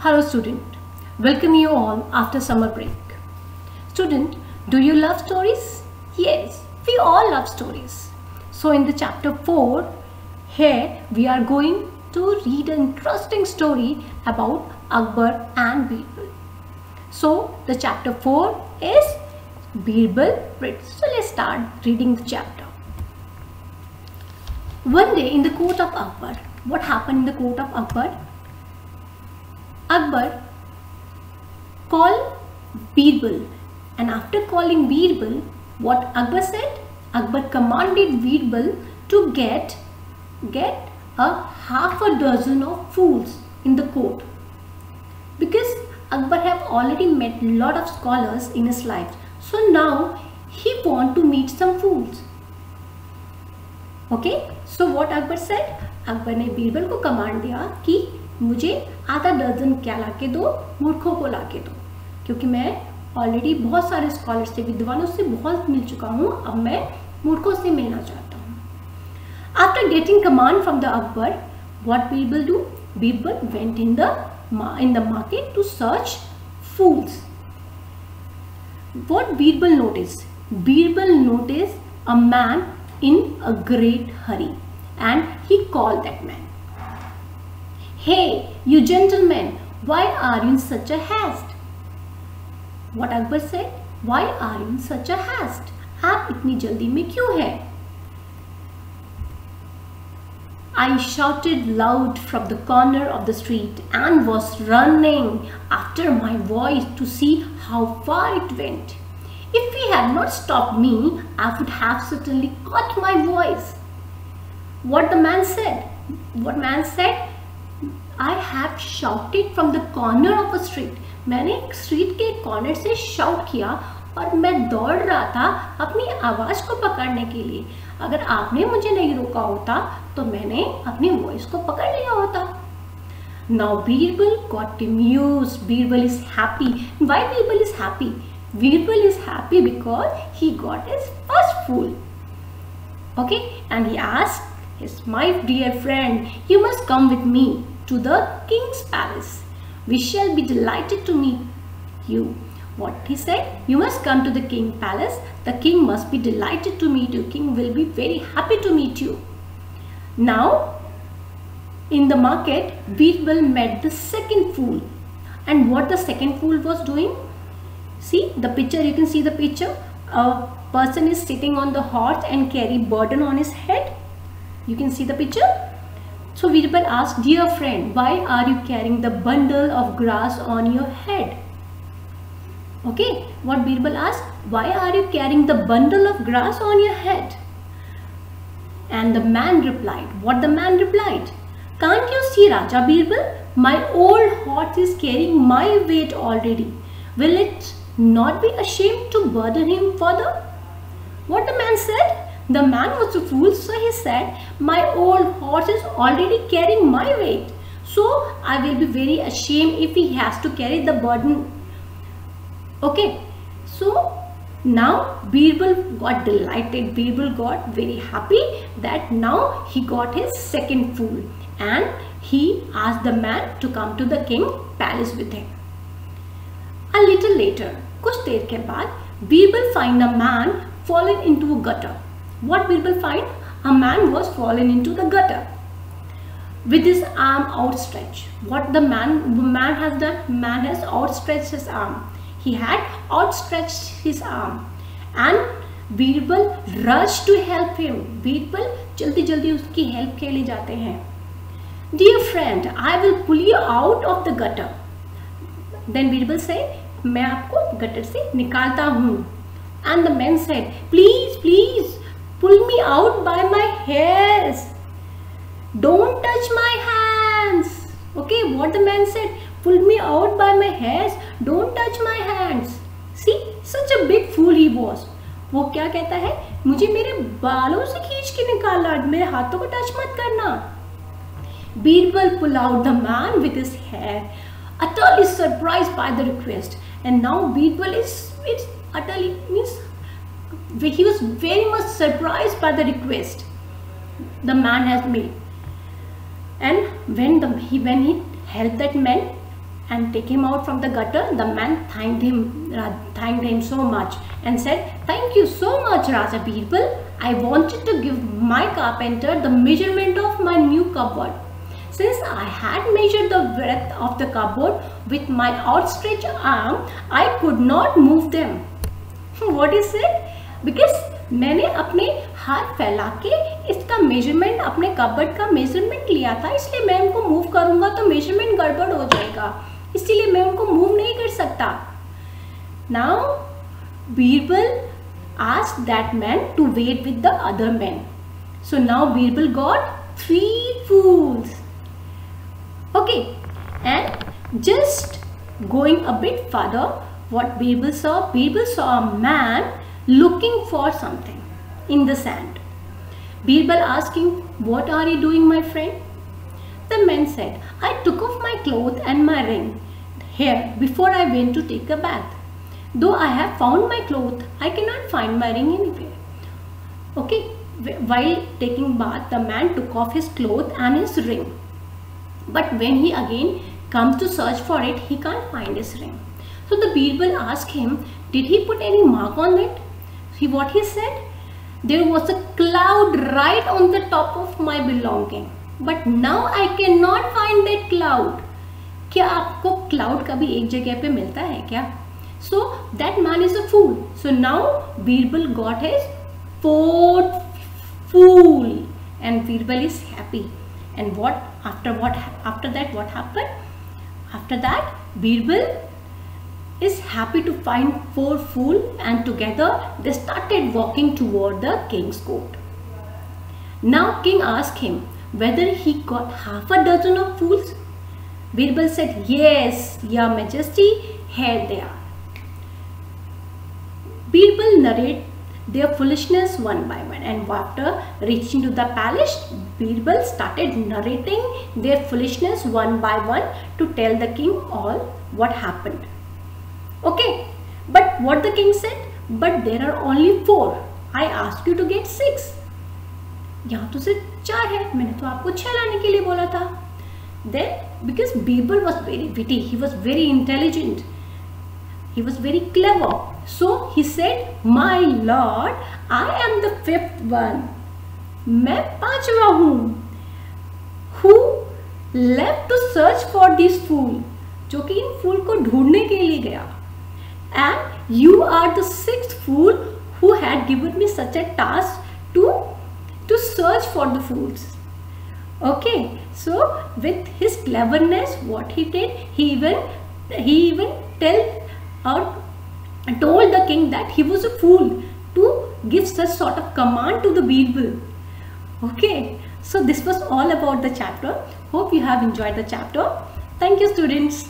Hello student, welcome you all after summer break. Student, do you love stories? Yes, we all love stories. So in the chapter 4, here we are going to read an interesting story about Akbar and Birbal. So the chapter 4 is Birbal Writes. So let's start reading the chapter. One day in the court of Akbar, what happened in the court of Akbar? Akbar called Birbal, and after calling Birbal, what Akbar said? Akbar commanded Birbal to get a half a dozen of fools in the court, because Akbar have already met a lot of scholars in his life, so now he want to meet some fools. Okay, so what Akbar said? Akbar ने बीरबल को command दिया कि मुझे आधा दर्जन क्या लाके दो, मूर्खों को लाके दो, क्योंकि मैं ऑलरेडी बहुत सारे स्कॉलर से, विद्वानों से बहुत मिल चुका हूँ, अब मैं मूर्खों से मिलना चाहता हूँ. After getting command from the Akbar, what Birbal do? Birbal went in the market to search fools. What Birbal noticed? Birbal noticed a man in a great hurry, and he called that man. Hey, you gentlemen, why are you in such a haste? What Akbar said? Why are you in such a haste? आप इतनी जल्दी में क्यों हैं? I shouted loud from the corner of the street and was running after my voice to see how far it went. If he had not stopped me, I would have certainly caught my voice. What the man said? What man said? I have shouted from the corner of a street. मैंने एक street के corner से shout किया और मैं दौड़ रहा था अपनी आवाज को पकड़ने के लिए. अगर आपने मुझे नहीं रोका होता तो मैंने अपनी वॉइस को पकड़ लिया होता. Now Birbal got amused. Birbal is happy. Why Birbal is happy? Birbal is happy because he got his first fool. Okay, and he asked my dear friend, you must come with me to the king's palace. We shall be delighted to meet you. What he said? You must come to the king's palace. The king must be delighted to meet you. King will be very happy to meet you. Now, in the market, Birbal met the second fool. And what the second fool was doing? See the picture, you can see the picture. A person is sitting on the horse and carry burden on his head. You can see the picture. So Birbal asked, dear friend, why are you carrying the bundle of grass on your head? Okay, what Birbal asked, why are you carrying the bundle of grass on your head? And the man replied, what the man replied? Can't you see Raja Birbal? My old horse is carrying my weight already. Will it not be ashamed to burden him further? What the man said? The man was a fool, so he said, my old horse is already carrying my weight, so I will be very ashamed if he has to carry the burden. Okay, so now Birbal got delighted. Birbal got very happy that now he got his second fool, and he asked the man to come to the king's palace with him. A little later, कुछ देर के बाद, Birbal find a man fallen into a gutter. What Birbal find? A man was fallen into the gutter with his arm outstretched. What the man has done? Man has outstretched his arm. He had outstretched his arm, and Birbal rushed to help him. Birbal जल्दी जल्दी उसकी help के लिए जाते हैं. Dear friend, I will pull you out of the gutter. Then Birbal said, मैं आपको gutter से निकालता हूँ. And the man said, please, please, pull me out by my hairs. Don't touch my hands. Okay, what the man said? Pull me out by my hairs. Don't touch my hands. See, such a big fool he was. वो क्या कहता है? मुझे मेरे बालों से खींच के निकाला, मेरे हाथों को टच मत करना. Birbal pulled out the man with his hair, utterly surprised by the request. And now Birbal is utterly means he was very much surprised by the request the man has made. And when he helped that man, and take him out from the gutter, the man thanked him so much and said, "Thank you so much, Raja Birbal. I wanted to give my carpenter the measurement of my new cupboard. Since I had measured the breadth of the cupboard with my outstretched arm, I could not move them." What is it? Because मैंने अपने हाथ फैला के इसका measurement, अपने cupboard का measurement लिया था, इसलिए मैं उनको मूव करूंगा तो मेजरमेंट गड़बड़ हो जाएगा, इसीलिए मैं उनको मूव नहीं कर सकता. Now Birbal asked that man to wait with the other men. So now Birbal got 3 fools. Okay, and just going a bit further, what Birbal saw? Birbal saw a man looking for something in the sand. Birbal asked him, "What are you doing, my friend?" The man said, "I took off my clothes and my ring here before I went to take a bath. Though I have found my clothes, I cannot find my ring anywhere." Okay, while taking bath, the man took off his clothes and his ring. But when he again comes to search for it, he can't find his ring. So the Birbal asked him, "Did he put any mark on it?" See what he said? "There was a cloud right on the top of my belonging, but now I cannot find that cloud." क्या आपको cloud कभी एक जगह पे मिलता है क्या? So that man is a fool. So now Birbal got his 4th fool, and Birbal is happy. And after that what happened? After that Birbal is happy to find 4 fools, and together they started walking toward the king's court. Now king asked him whether he got half a dozen of fools. Birbal said, "Yes, your majesty, here they are." Birbal narrated their foolishness one by one, and after reaching to the palace, Birbal started narrating their foolishness one by one to tell the king all what happened. Okay, but what the king said? "But there are only 4. I asked you to get 6. यहाँ तो सिर्फ 4 है, मैंने तो आपको 6 लाने के लिए बोला था. Then, because Birbal was very witty, he was very intelligent, he was very clever. So he said, "My lord, I am the 5th one. मैं 5वां हूँ. Who left to search for this fool?" जो कि इन फूल को ढूंढने के लिए गया. "And you are the 6th fool who had given me such a task to search for the fools." Okay, so with his cleverness, what he did, he even told the king that he was a fool to give such sort of command to the Birbal. Okay, so this was all about the chapter. Hope you have enjoyed the chapter. Thank you, students.